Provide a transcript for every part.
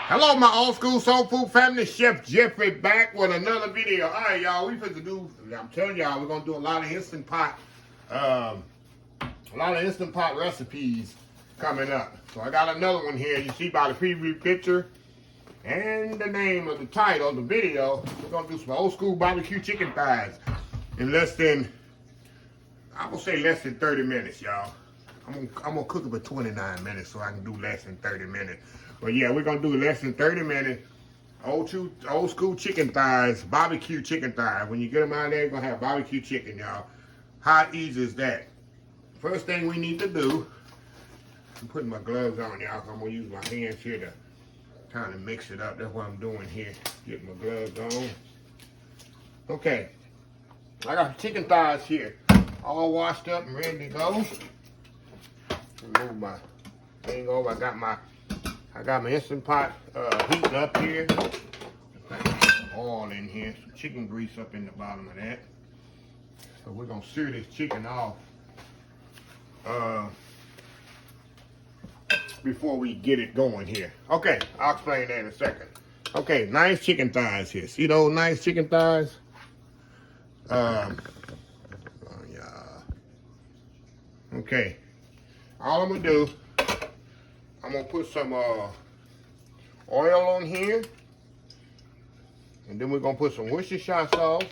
Hello, my old school soul food family. Chef Jeffrey back with another video. All right, y'all. We finna do. I'm telling y'all, we're gonna do a lot of instant pot, recipes coming up. So I got another one here. You see by the preview picture and the name of the title of the video. We're gonna do some old school barbecue chicken thighs in less than, I will say less than 30 minutes, y'all. I'm gonna cook it for 29 minutes so I can do less than 30 minutes. But yeah, we're gonna do less than 30 minutes. Old school chicken thighs, barbecue chicken thighs. When you get them out there, you're gonna have barbecue chicken, y'all. How easy is that? First thing we need to do, I'm putting my gloves on, y'all. I'm gonna use my hands here to kind of mix it up. That's what I'm doing here. Get my gloves on. Okay, I got chicken thighs here, all washed up and ready to go. Move my thing over. I got my instant pot heating up here. Some oil in here, some chicken grease up in the bottom of that. So we're gonna sear this chicken off before we get it going here. Okay, I'll explain that in a second. Okay, nice chicken thighs here. See those nice chicken thighs? Yeah. Okay. All I'm gonna do, I'm gonna put some oil on here, and then we're gonna put some Worcestershire sauce,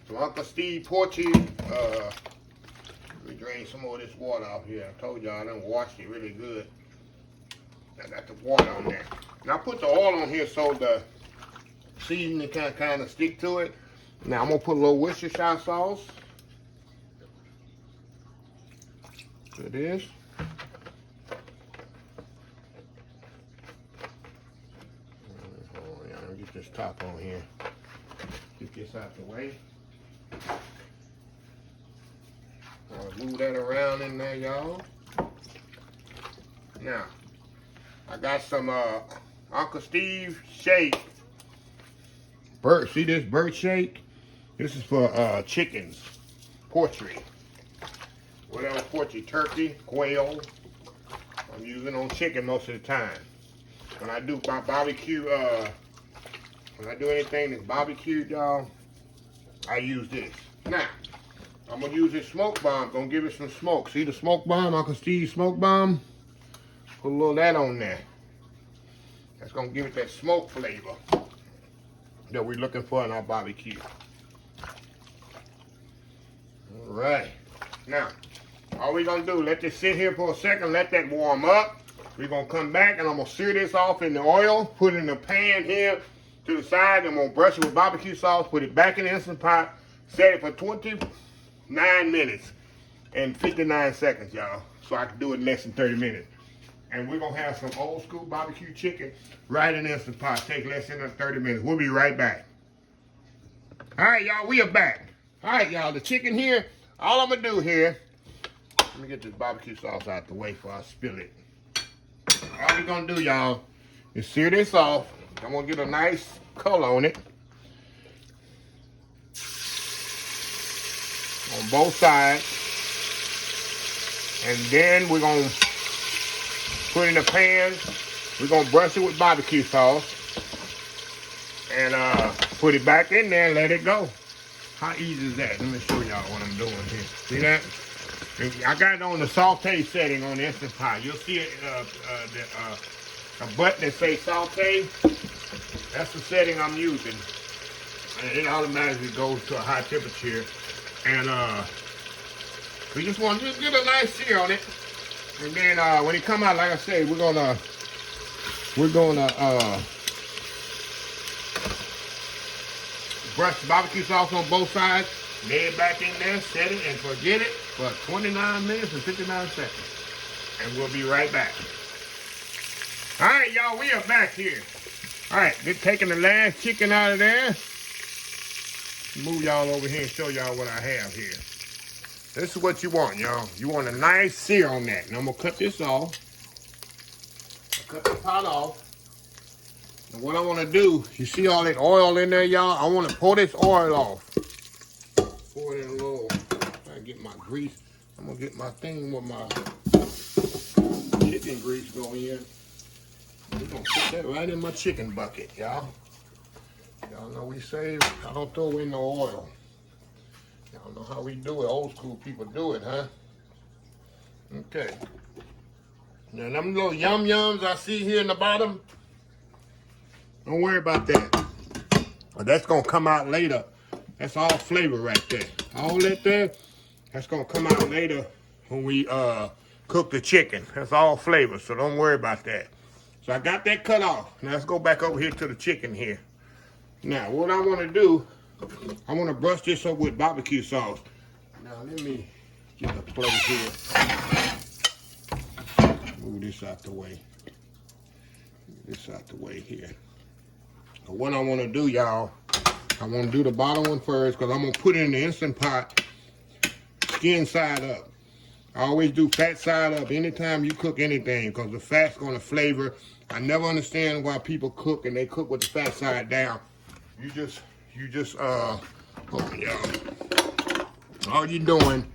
some Uncle Steve poultry. Let me drain some more of this water off here. I told y'all I done washed it really good. I got the water on there. And I put the oil on here so the seasoning can kind of stick to it. Now I'm gonna put a little Worcestershire sauce to this. Get this top on here. Get this out the way. I'll move that around in there, y'all. Now, I got some Uncle Steve shake. See this bird shake? This is for chickens, poultry. Whatever poultry, turkey, quail. I'm using on chicken most of the time. When I do my barbecue, when I do anything that's barbecued, y'all, I use this. Now, I'm gonna use this smoke bomb. Gonna give it some smoke. See the smoke bomb, Uncle Steve smoke bomb? Put a little of that on there. That's gonna give it that smoke flavor that we're looking for in our barbecue. All right. Now, all we're gonna do, let this sit here for a second, let that warm up. We're gonna come back and I'm gonna sear this off in the oil, put it in the pan here to the side. I'm gonna brush it with barbecue sauce, put it back in the instant pot, set it for 29 minutes and 59 seconds, y'all. So I can do it in less than 30 minutes. And we're gonna have some old school barbecue chicken right in the instant pot. Take less than 30 minutes. We'll be right back. All right, y'all, we are back. All right, y'all, the chicken here, all I'm gonna do here, let me get this barbecue sauce out the way before I spill it. All we're gonna do, y'all, is sear this off. I'm gonna get a nice color on it. On both sides. And then we're gonna put it in a pan. We're gonna brush it with barbecue sauce. And put it back in there and let it go. How easy is that? Let me show y'all what I'm doing here. See that? I got it on the saute setting on the Instant Pot. You'll see it, a button that says saute. That's the setting I'm using. And it automatically goes to a high temperature. And we just want to get a nice sear on it. And then when it come out, like I said, we're gonna brush the barbecue sauce on both sides, lay it back in there, set it, and forget it for 29 minutes and 59 seconds. And we'll be right back. All right, y'all, we are back here. All right, just taking the last chicken out of there. Move y'all over here and show y'all what I have here. This is what you want, y'all. You want a nice sear on that. And I'm gonna cut this off. I'll cut the pot off. And what I wanna do, you see all that oil in there, y'all? I wanna pour this oil off. Pour it in a little, I get my grease. I'm gonna get my thing with my chicken grease going in. We're gonna put that right in my chicken bucket, y'all. Y'all know we save, I don't throw in no oil. Y'all know how we do it, old school people do it, huh? Okay. Now them little yum-yums I see here in the bottom, don't worry about that. That's gonna come out later. That's all flavor right there. All that there, that's gonna come out later when we cook the chicken. That's all flavor, so don't worry about that. So I got that cut off. Now let's go back over here to the chicken here. Now what I wanna do, I wanna brush this up with barbecue sauce. Now let me get a plate here. Move this out the way. Move this out the way here. So what I wanna do, y'all, I wanna do the bottom one first because I'm gonna put it in the Instant Pot, skin side up. I always do fat side up anytime you cook anything because the fat's gonna flavor. I never understand why people cook and they cook with the fat side down. You just, oh yeah. All you're doing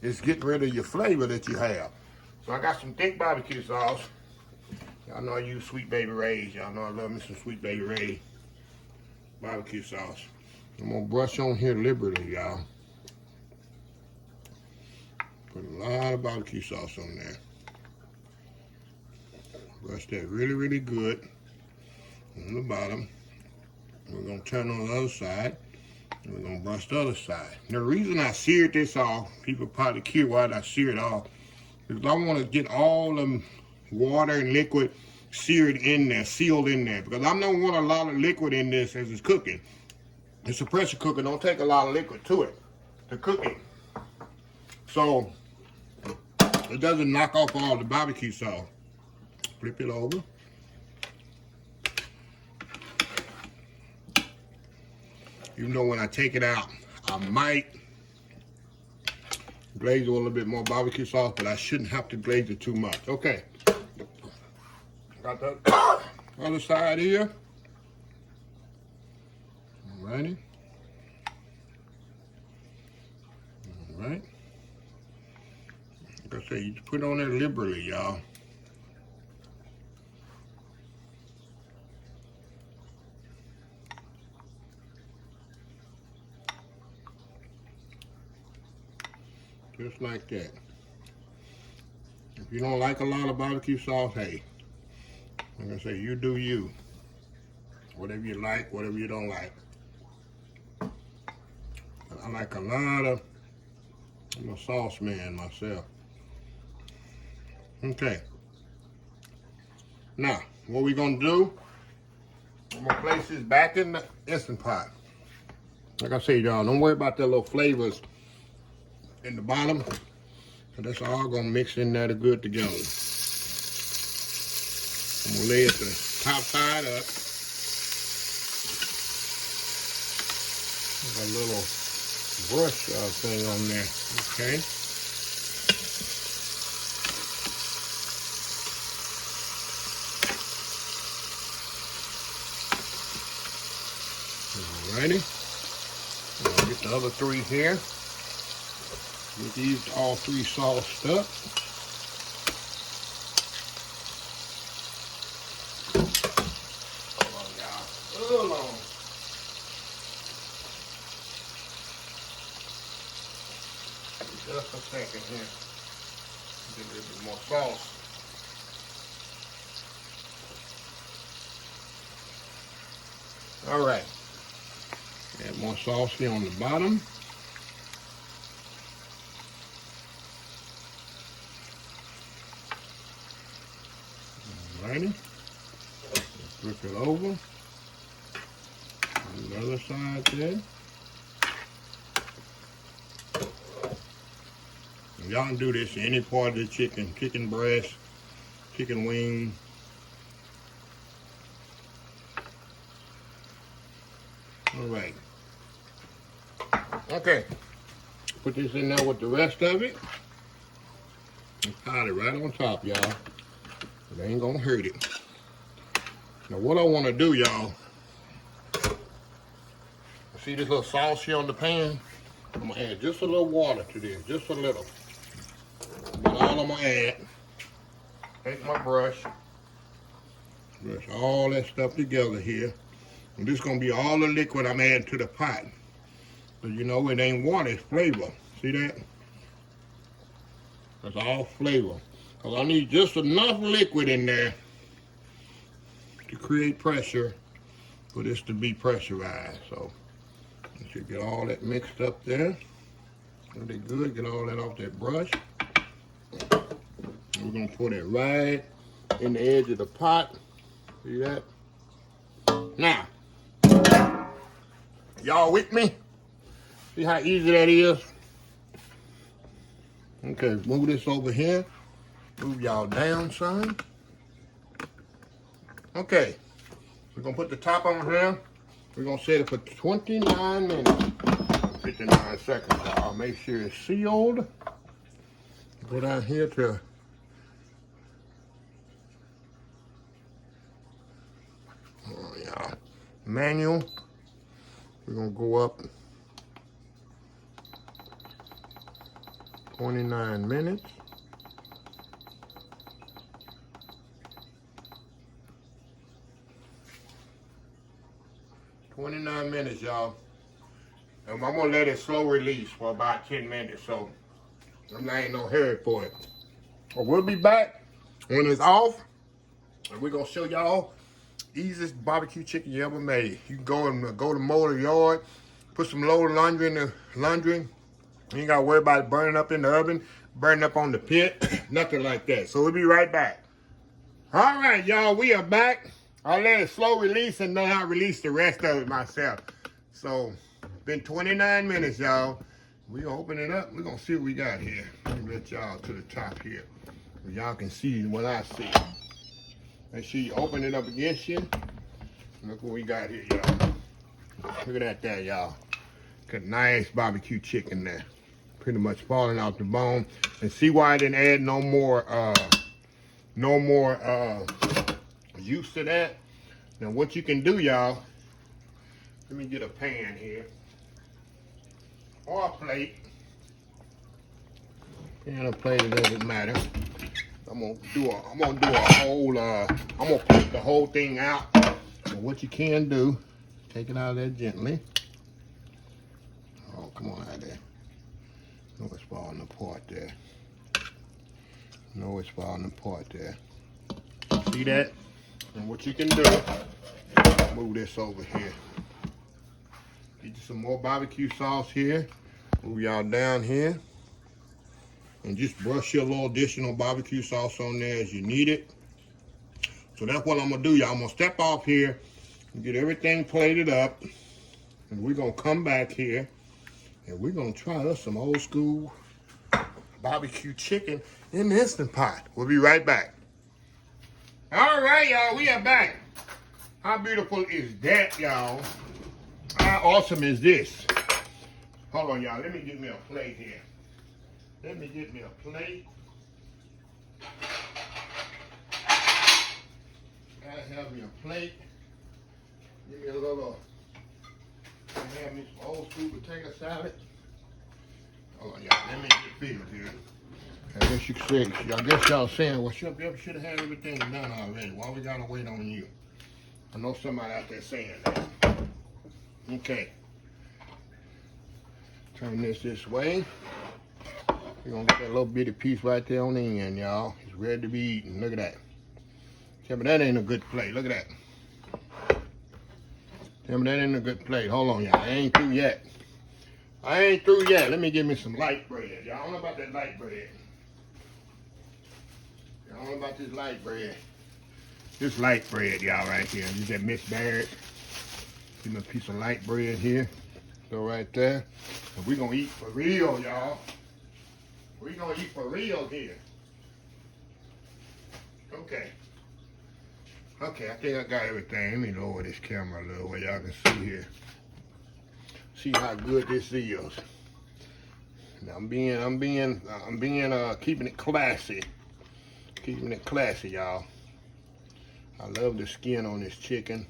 is getting rid of your flavor that you have. So I got some thick barbecue sauce. Y'all know I use Sweet Baby Ray's. Y'all know I love me some Sweet Baby Ray's barbecue sauce. I'm gonna brush on here liberally, y'all. Put a lot of barbecue sauce on there. Brush that really, really good on the bottom. We're gonna turn on the other side. And we're gonna brush the other side. Now the reason I seared this off, people probably curious why I sear it off, because I want to get all the water and liquid seared in there, sealed in there. Because I don't want a lot of liquid in this as it's cooking. It's a pressure cooker, don't take a lot of liquid to it, to cook it. So it doesn't knock off all the barbecue sauce. Flip it over. You know, when I take it out, I might glaze it with a little bit more barbecue sauce, but I shouldn't have to glaze it too much. Okay. Got the other side here. Alrighty. Alright. Like I say, you just put it on there liberally, y'all. Just like that. If you don't like a lot of barbecue sauce, hey, like I say, you do you. Whatever you like, whatever you don't like. But I like a lot of, I'm a sauce man myself. Okay. Now, what we're gonna do, I'm gonna place this back in the Instant Pot. Like I said, y'all, don't worry about the little flavors in the bottom, and that's all gonna mix in there good together. I'm gonna lay it the top side up. A little brush thing on there, okay? Alrighty. I'll get the other three here. Get these all three sauced up. Hold on, y'all. Hold on. Just a second here. Get a little bit more sauce. All right. Add more sauce here on the bottom. Alrighty. Flip it over. On the other side there. Y'all can do this in any part of the chicken. Chicken breast, chicken wing. Alright. Okay. Put this in there with the rest of it. And pile it right on top, y'all. It ain't gonna hurt it. Now what I wanna do, y'all, see this little sauce here on the pan? I'm gonna add just a little water to this, just a little. That's all I'm gonna add. Take my brush, Brush all that stuff together here. And this is going to be all the liquid I'm adding to the pot. So you know it ain't water, it's flavor. See that? That's all flavor. Because I need just enough liquid in there to create pressure for this to be pressurized. So you should get all that mixed up there. Really good. Get all that off that brush. We're going to put it right in the edge of the pot. See that? Now, y'all with me? See how easy that is? Okay, move this over here. Move y'all down, son. Okay, we're gonna put the top on here. We're gonna set it for 29 minutes. 59 seconds, y'all. Make sure it's sealed. Go down here to y'all. Manual. We're gonna go up 29 minutes. Y'all. And I'm gonna let it slow release for about 10 minutes, so I ain't no hurry for it. But we'll be back when it's off, and we're gonna show y'all easiest barbecue chicken you ever made. You can go to motor yard, put some low laundry in the laundry. You ain't gotta worry about it burning up in the oven, burning up on the pit, nothing like that. So we'll be right back. All right, y'all, we are back. I let it slow release and then I release the rest of it myself. So, been 29 minutes, y'all. We gonna open it up. We're gonna see what we got here. Let me let y'all to the top here. So y'all can see what I see. Make sure you open it up against you. Look what we got here, y'all. Look at that, y'all. Got nice barbecue chicken there. Pretty much falling out the bone. And see why I didn't add no more juice to that. Now what you can do, y'all, let me get a pan here. Or a plate. Pan or plate, it doesn't matter. I'm gonna do plate the whole thing out. So what you can do, take it out of there gently. Oh, come on out of there. No, it's falling apart there. No, it's falling apart there. See that? And what you can do, move this over here. Get you some more barbecue sauce here. Move y'all down here. And just brush your little additional barbecue sauce on there as you need it. So that's what I'm gonna do, y'all. I'm gonna step off here and get everything plated up. And we're gonna come back here and we're gonna try us some old school barbecue chicken in the Instant Pot. We'll be right back. All right, y'all, we are back. How beautiful is that, y'all? How awesome is this? Hold on, y'all. Let me get me a plate here. Let me get me a plate. Gotta have me a plate. Give me a little. Have me some old school potato salad. Hold on, y'all. Let me get filled here. I guess you could say, I guess y'all saying, well, should have had everything done already. Why we gotta wait on you? I know somebody out there saying that. Okay. Turn this way. You're gonna get that little bitty piece right there on the end, y'all. It's ready to be eaten. Look at that. Tell me that ain't a good plate. Look at that. Tell me that ain't a good plate. Hold on, y'all. I ain't through yet. I ain't through yet. Let me give me some light bread. Y'all don't know about that light bread. Y'all don't know about this light bread. This light bread, y'all, right here. Use that Miss Barrett. Give me a piece of light bread here. Go right there. And we're gonna eat for real, y'all. We're gonna eat for real here. Okay. Okay, I think I got everything. Let me lower this camera a little way y'all can see here. See how good this is. Now I'm keeping it classy. Keeping it classy, y'all. I love the skin on this chicken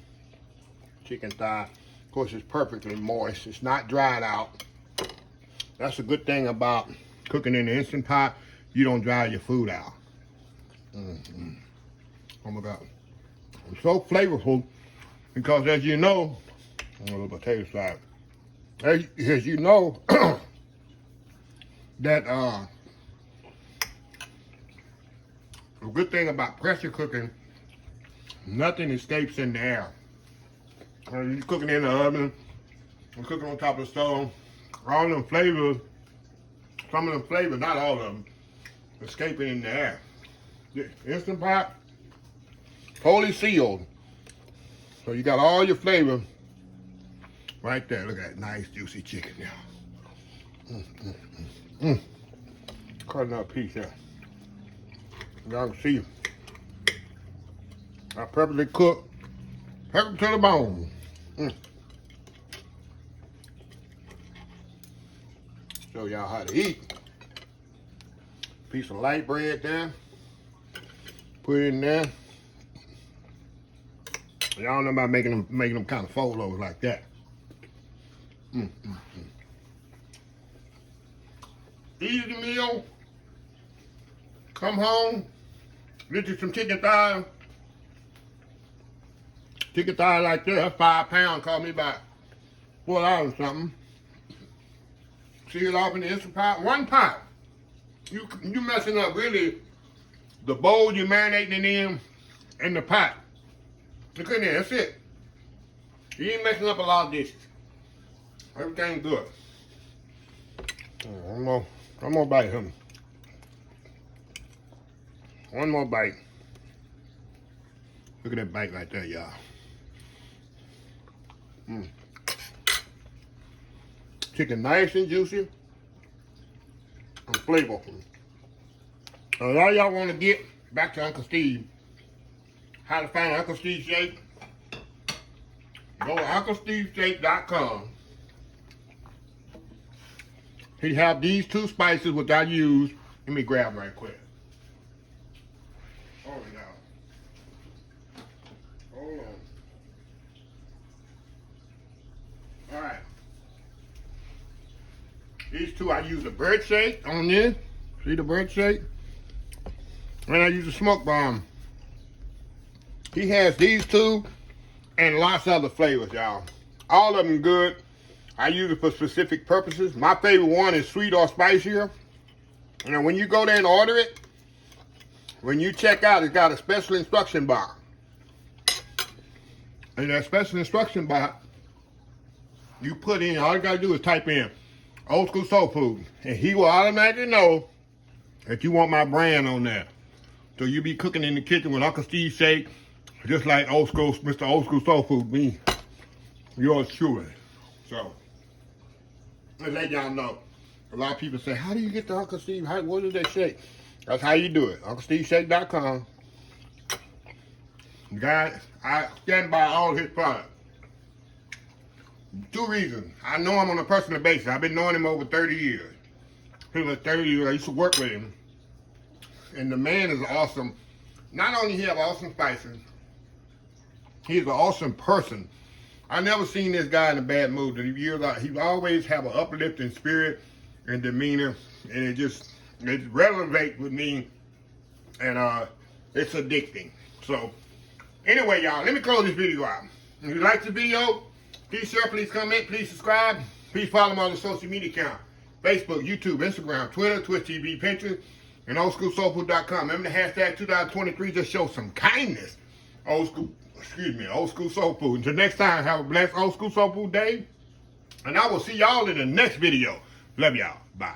thigh. Of course, it's perfectly moist. It's not dried out. That's a good thing about cooking in the Instant Pot. You don't dry your food out. Oh my God. It's so flavorful because, as you know, a little potato salad. As you know, that the good thing about pressure cooking, nothing escapes in the air. You're cooking in the oven, you're cooking on top of the stove, all them flavors, some of them flavors, not all of them, escaping in the air. The Instant Pot, totally sealed. So you got all your flavor right there. Look at that nice juicy chicken now. Cutting up a piece there. Y'all can see I perfectly cooked, perfect to the bone. Show y'all how to eat. Piece of light bread there. Put it in there. Y'all know about making them kind of fold overs like that. Easy meal. Come home. Get you some chicken thighs. Chicken thigh like that. That's 5 pounds. Cost me about $4 or something. Seal it off in the Instant Pot. 1 pot. You messing up really the bowl you're marinating it in and the pot. Look in there. That's it. You ain't messing up a lot of dishes. Everything's good. One more bite, honey. One more bite. Look at that bite right there, y'all. Chicken nice and juicy and flavorful. So all y'all want to get back to Uncle Steve, how to find Uncle Steve Shake, go to UncleSteveShake.com. He have these 2 spices which I use. Let me grab them right quick. Hold on, y'all. Hold on. All right. These 2, I use the bird shake on this. See the bird shake? And I use the smoke bomb. He has these 2 and lots of other flavors, y'all. All of them good. I use it for specific purposes. My favorite one is sweet or spicier. And when you go there and order it, when you check out, it's got a special instruction box. And that special instruction box, you put in, all you gotta do is type in Old School Soul Food, and he will automatically know that you want my brand on there. So you be cooking in the kitchen with Uncle Steve Shake, just like Old School, Mr. Old School Soul Food, me, yours truly. So, let's let y'all know. A lot of people say, how do you get to Uncle Steve? What is that shake? That's how you do it. UncleSteveShake.com. Guys, I stand by all his products. 2 reasons. I know him on a personal basis. I've been knowing him over 30 years. Pretty much 30 years. I used to work with him. And the man is awesome. Not only he have awesome spices, he's an awesome person. I never seen this guy in a bad mood. He always have an uplifting spirit and demeanor, and it resonates with me, and it's addicting. So, anyway, y'all, let me close this video out. If you like the video, please share, please comment, please subscribe. Please follow me on the social media account: Facebook, YouTube, Instagram, Twitter, Twitch TV, Pinterest, and OldSchoolSoulFood.com. Remember the hashtag 2023, just show some kindness. Old School Soul Food. Until next time, have a blessed Old School Soul Food day. And I will see y'all in the next video. Love y'all. Bye.